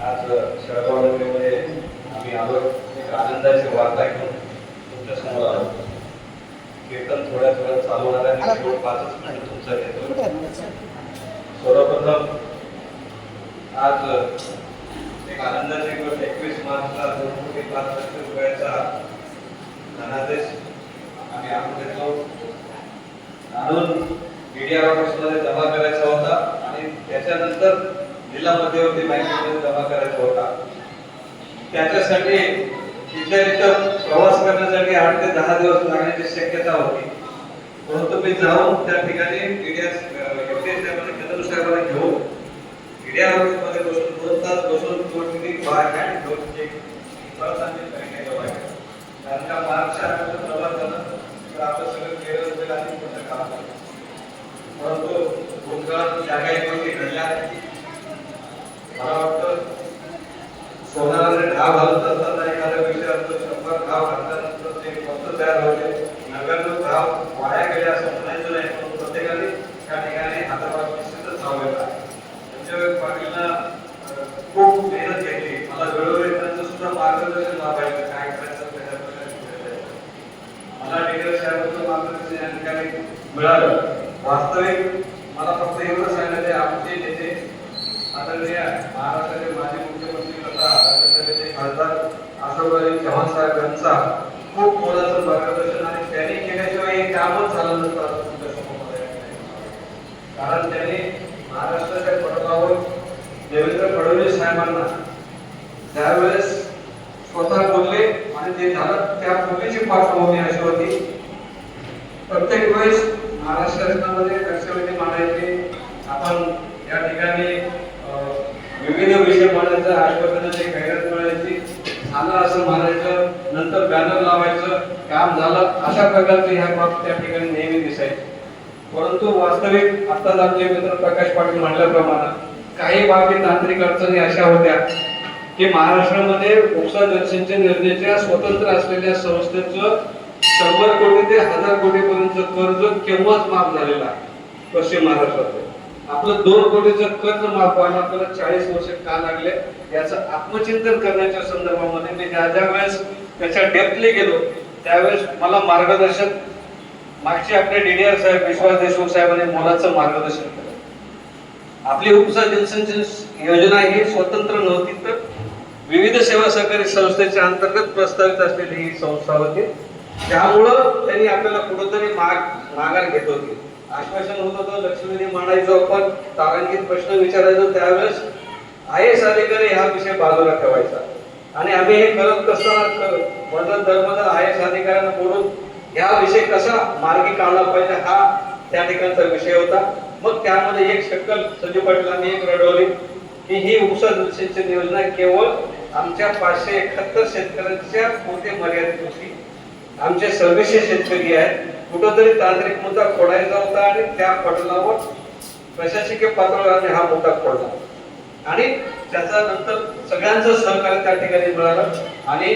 आज शहरामध्ये आम्ही आलो एक आनंदाची वार्ता घेऊन तुमच्या समोर आलो. कीर्तन थोड्या थोड्या चालू होणार आहे. शेवट 5 मिनिट तुमचा घेतो. सर्वप्रथम आज एक आनंदाची गोष्ट 21 मार्चला 2,05 लाख रुपयाचा धनादेश आम्ही आणून घेतलो. आणून मीडिया ऑफिसमध्ये जमा करायचा होता आणि त्याच्यानंतर जिल्हा मध्यवर्ती बँकेमध्ये जमा करायचा होता. त्याच्यासाठी इथं प्रवास करण्यासाठी 8 ते 10 दिवस लागण्याची शक्यता होती. परंतु मी जाऊन त्या ठिकाणी मीडिया केंद्र साहेबांना घेऊन मीडिया ऑफिसमध्ये बसून 2 तास बसून परत आम्ही कारण का मार्चच्या प्रवास झाला तर आपलं सगळं केरळ होईल आणि पुढचं काम झालं. परंतु भूतकाळात ज्या काही गोष्टी घडल्या मला वाटतं सोनाराने ढाब घालत असताना एखाद्या विषयात 100 घाव घातल्यानंतर ते फक्त तयार होते. नव्याण्णव घाव वाया गेले असं म्हणायचं नाही. पण प्रत्येकाने त्या ठिकाणी हातापाय निश्चितच लावलेला आहे. संजय पाटीलला खूप मेहनत घेतली. मला वेळोवेळी त्यांचं सुद्धा मार्गदर्शन लाभायचं काय करायचं मला टीचर साहेबांचं मार्गदर्शन या ठिकाणी मिळालं. वास्तविक मला फक्त एवढं सांगायचं आहे आमचे नेते आदरणीय महाराष्ट्राचे माजी मुख्यमंत्री तथा राज्यसभेचे खासदार अशोकराव चव्हाण साहेब यांचा खूप मोलाचं मार्गदर्शन आणि त्यांनी केल्याशिवाय हे कामच झालं नसतं. कारण त्यांनी महाराष्ट्राच्या पटलावर देवेंद्र फडणवीस साहेबांना त्यावेळेस स्वतः बोलले आणि ते झालं त्या पूर्वीची पार्श्वभूमी अशी होती. प्रत्येक वेळेस महाराष्ट्र शासनामध्ये लक्षवेधी मांडायचे आपण या ठिकाणी विविध विषय मांडायचं आश्वासनाची जाहिरात मिळायची झालं असं म्हणायचं नंतर बॅनर लावायचं काम झालं अशा प्रकारचे ह्या बाब त्या ठिकाणी नेहमी दिसायचे. परंतु वास्तविक आत्ताच आमचे मित्र प्रकाश पाटील म्हणल्याप्रमाणे काही बाबी तांत्रिक अडचणी अशा होत्या की महाराष्ट्रामध्ये उपसा जलसिंचन योजनेच्या स्वतंत्र असलेल्या संस्थेचं 100 कोटी ते 1000 कोटीपर्यंत कर्ज केव्हाच माफ झालेलं आहे पश्चिम महाराष्ट्रात. आपलं 2 कोटीचं कर्ज माफ व्हायला आपल्याला 40 वर्ष का लागले याचं आत्मचिंतन करण्याच्या संदर्भामध्ये मी ज्या वेळेस त्याच्या डेप्थली गेलो त्यावेळेस मला मार्गदर्शन मागचे आपले डीडीआर साहेब विश्वास देशमुख साहेबांनी मोलाचं मार्गदर्शन केलं. आपली उपसा जलसिंचन योजना ही स्वतंत्र नव्हती तर विविध सेवा सहकारी संस्थेच्या अंतर्गत प्रस्तावित असलेली ही संस्था होती. त्यामुळं त्यांनी आपल्याला कुठेतरी माघार घेत होती. आश्वासन होत होतं लक्षवेधी मांडायचो आपण तारांकित प्रश्न विचारायचो त्यावेळेस IAS अधिकारी हा विषय बाजूला ठेवायचा आणि आम्ही हे करत असताना दरबदल IAS अधिकाऱ्यांना बोलून या विषय कसा मार्गी काढला पाहिजे हा त्या ठिकाणचा विषय होता. मग त्यामध्ये एक शक्कल संजय पाटीलांनी एक रडवली की ही उपसा जलसिंचन योजना केवळ आमच्या 571 शेतकऱ्यांच्या पुरते मर्यादित होती. आमचे 2600 शेतकरी आहेत. कुठंतरी तांत्रिक मुद्दा खोडायचा होता आणि त्या पटलावर प्रशासकीय पातळीवर हा मुद्दा खोडला आणि त्याचा नंतर सगळ्यांचं सहकार्य त्या ठिकाणी मिळालं आणि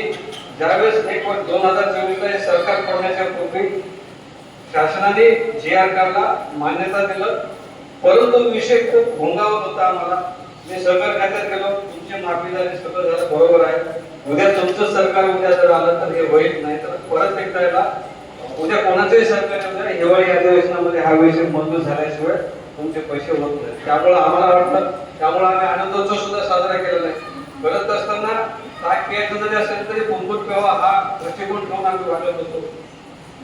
ज्यावेळेस 2024 सरकार पडण्याच्या पूर्वी शासनाने GR काढला मान्यता दिलं. परंतु विषय खूप घोंगावत होता. आम्हाला मी सहकार खात्यात गेलो तुमची माफी झाली सगळं झालं बरोबर आहे. उद्या तुमचं सरकार उद्या जर आलं तर हे होईल नाही तर परत एकदा याला उद्या कोणाचंही सरकार येऊ हिवाळी अधिवेशनामध्ये हा विषय मंजूर झाल्याशिवाय तुमचे पैसे होत नाही. त्यामुळे आम्हाला वाटलं त्यामुळे आम्ही आनंदोत्सव सुद्धा साजरा केला नाही. करत असताना काय प्यायचं जरी असेल तरी कुंकूट प्यावा हा दृष्टिकोन ठेवून आम्ही वाटत होतो.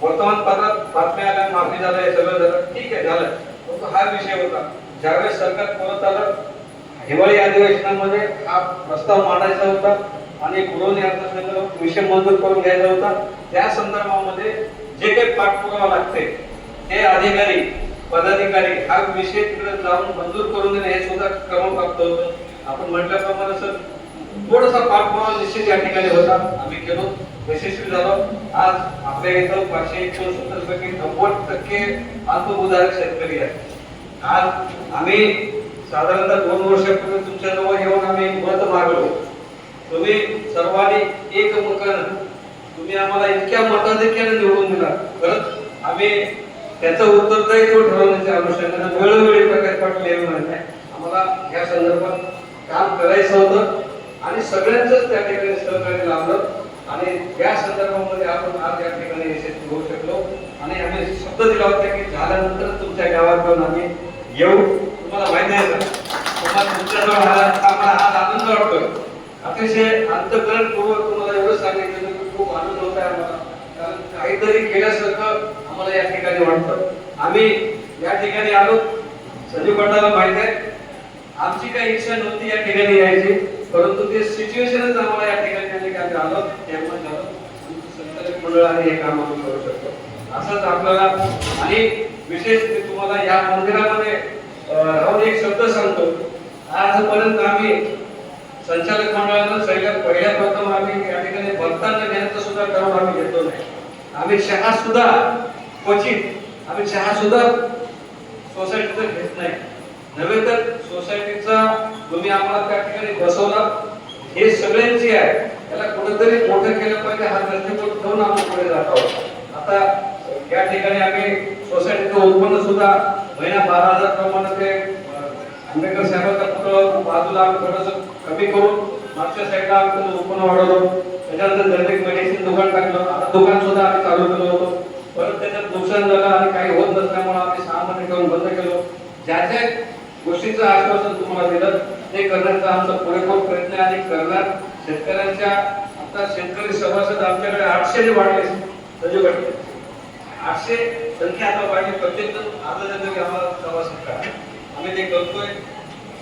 वर्तमानपत्रात बातम्या आल्या माफी झालं हे सगळं झालं ठीक आहे झालं. परंतु हा विषय होता ज्यावेळेस सरकार परत आलं हिवाळी अधिवेशनामध्ये हा प्रस्ताव मांडायचा होता आणि पुरवणी अर्थसंकल्प विषय मंजूर करून घ्यायचा होता. त्या संदर्भामध्ये जे काही पाठपुरावा लागते ते अधिकारी पदाधिकारी हा विषय तिकडे जाऊन मंजूर करून देणे हे सुद्धा क्रमप्राप्त होतं. आपण म्हटल्याप्रमाणे सर थोडासा पाठपुरावा निश्चित या ठिकाणी होता. आम्ही केलो यशस्वी झालो. आज आपल्या इथं 569 पैकी 90% अल्पभूधारक शेतकरी आहेत. आज आम्ही साधारणतः 2 वर्षापूर्वी तुमच्या जवळ येऊन आम्ही मत मागलो. तुम्ही सर्वांनी एकमुखानं तुम्ही आम्हाला इतक्या मताधिक्याने निवडून दिला. खरंच आम्ही त्याचं उत्तरदायित्व ठरवण्याच्या अनुषंगाने वेळोवेळी प्रकाश पाटील येऊन आम्हाला या संदर्भात काम करायचं होतं. आणि सगळ्यांचंच त्या ठिकाणी सहकार्य लाभलं आणि या संदर्भामध्ये आपण आज या ठिकाणी यशस्वी होऊ शकलो आणि आम्ही शब्द दिला होता की झाल्यानंतर तुमच्या गावात जाऊन आम्ही येऊ. तुम्हाला माहिती आहे का, तुम्हाला तुमच्याजवळ आम्हाला आज आनंद वाटतोय. अतिशय अंतःकरणपूर्वक तुम्हाला एवढं सांगितलं की खूप आनंद होत आहे आम्हाला, कारण काहीतरी केल्यासारखं आम्हाला या ठिकाणी वाटतं. आम्ही या ठिकाणी आलो, संजीव पाटलाला माहिती आहे आमची काही इच्छा नव्हती या ठिकाणी यायची, परंतु ते सिच्युएशनच आम्हाला या ठिकाणी आले की आम्ही आलो, तेव्हा झालं संचालक मंडळाने हे काम आम्ही करू शकतो. असंच आपल्याला आणि विशेष तुम्हाला या मंदिरामध्ये राहून एक शब्द सांगतो. आजपर्यंत आम्ही संचालक मंडळानं पहिल्या प्रथम आम्ही या ठिकाणी भक्तांना घेण्याचं सुद्धा ठरवून आम्ही घेतो नाही. आम्ही चहा सुद्धा क्वचित आम्ही चहा सुद्धा सोसायटीचा घेत नाही. नव्हे तर सोसायटीचा तुम्ही आम्हाला त्या ठिकाणी बसवला, हे सगळ्यांची आहे, त्याला कुठेतरी मोठं केलं पाहिजे हा दृष्टिकोन ठेवून आम्ही पुढे जात आहोत. आता या ठिकाणी आम्ही सोसायटीचं उत्पन्न सुद्धा महिना 12,000 प्रमाणे ते आंबेडकर साहेबांचा पुतळा बाजूला आम्ही थोडंसं कमी करून मागच्या साईडला आम्ही उत्पन्न वाढवलं. त्याच्यानंतर जनरिक मेडिसिन दुकान टाकलं, आता दुकान सुद्धा आम्ही चालू केलं होतं. परत त्याच्यात नुकसान झालं आणि काही होत नसल्यामुळे आम्ही 6 महिने ठेवून बंद केलं. ज्या ज्या गोष्टीचं आश्वासन तुम्हाला दिलं ते करण्याचा आमचा पुरेपूर प्रयत्न आणि करणार. शेतकऱ्यांच्या आता शेतकरी सभासद आमच्याकडे 800 वाढले, संजय पाटील 800 संख्या आता वाढली. प्रत्येक अर्धा जण आम्हाला सभासद करा, आम्ही ते करतोय.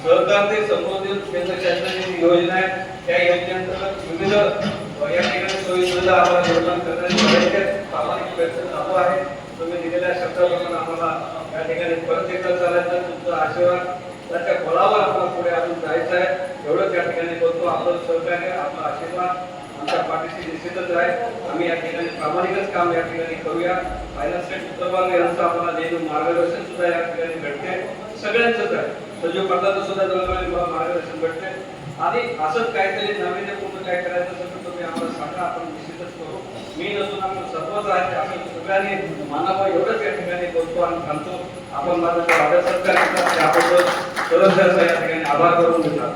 सहकार ते संबोधित केंद्र शासनाची योजना आहे, त्या योजनेअंतर्गत विविध या ठिकाणी सोयी सुविधा आम्हाला निर्माण करण्याची प्रामाणिक प्रयत्न चालू आहे. तुम्ही दिलेल्या शब्दाप्रमाणे आम्हाला या ठिकाणी परत एकदा चालायचं, तुमचा आशीर्वाद त्याच्या बळावर आपल्याला पुढे अजून जायचं आहे. एवढंच या ठिकाणी बोलतो. आपलं सहकार्य, आपला आशीर्वाद आमच्या पाठीशी निश्चितच आहे. आम्ही या ठिकाणी प्रामाणिकच काम या ठिकाणी करूया. फायनान्स सेट उत्तरवार यांचं आम्हाला नेहमी मार्गदर्शन सुद्धा या ठिकाणी भेटते, सगळ्यांचंच आहे. संजीव पाटलाचं सुद्धा दरवेळेला मार्गदर्शन भेटते आणि असंच काहीतरी नाविन्यपूर्ण काय करायचं असेल तर तुम्ही आम्हाला सांगा, आपण निश्चितच करू. मी नसून आपण सर्वच आहे, आपण सगळ्यांनी मानावं एवढंच या ठिकाणी बोलतो आणि थांबतो. आपण माझा आदर सत्कार केला त्याबद्दल सर्व या ठिकाणी आभार करून घेतात.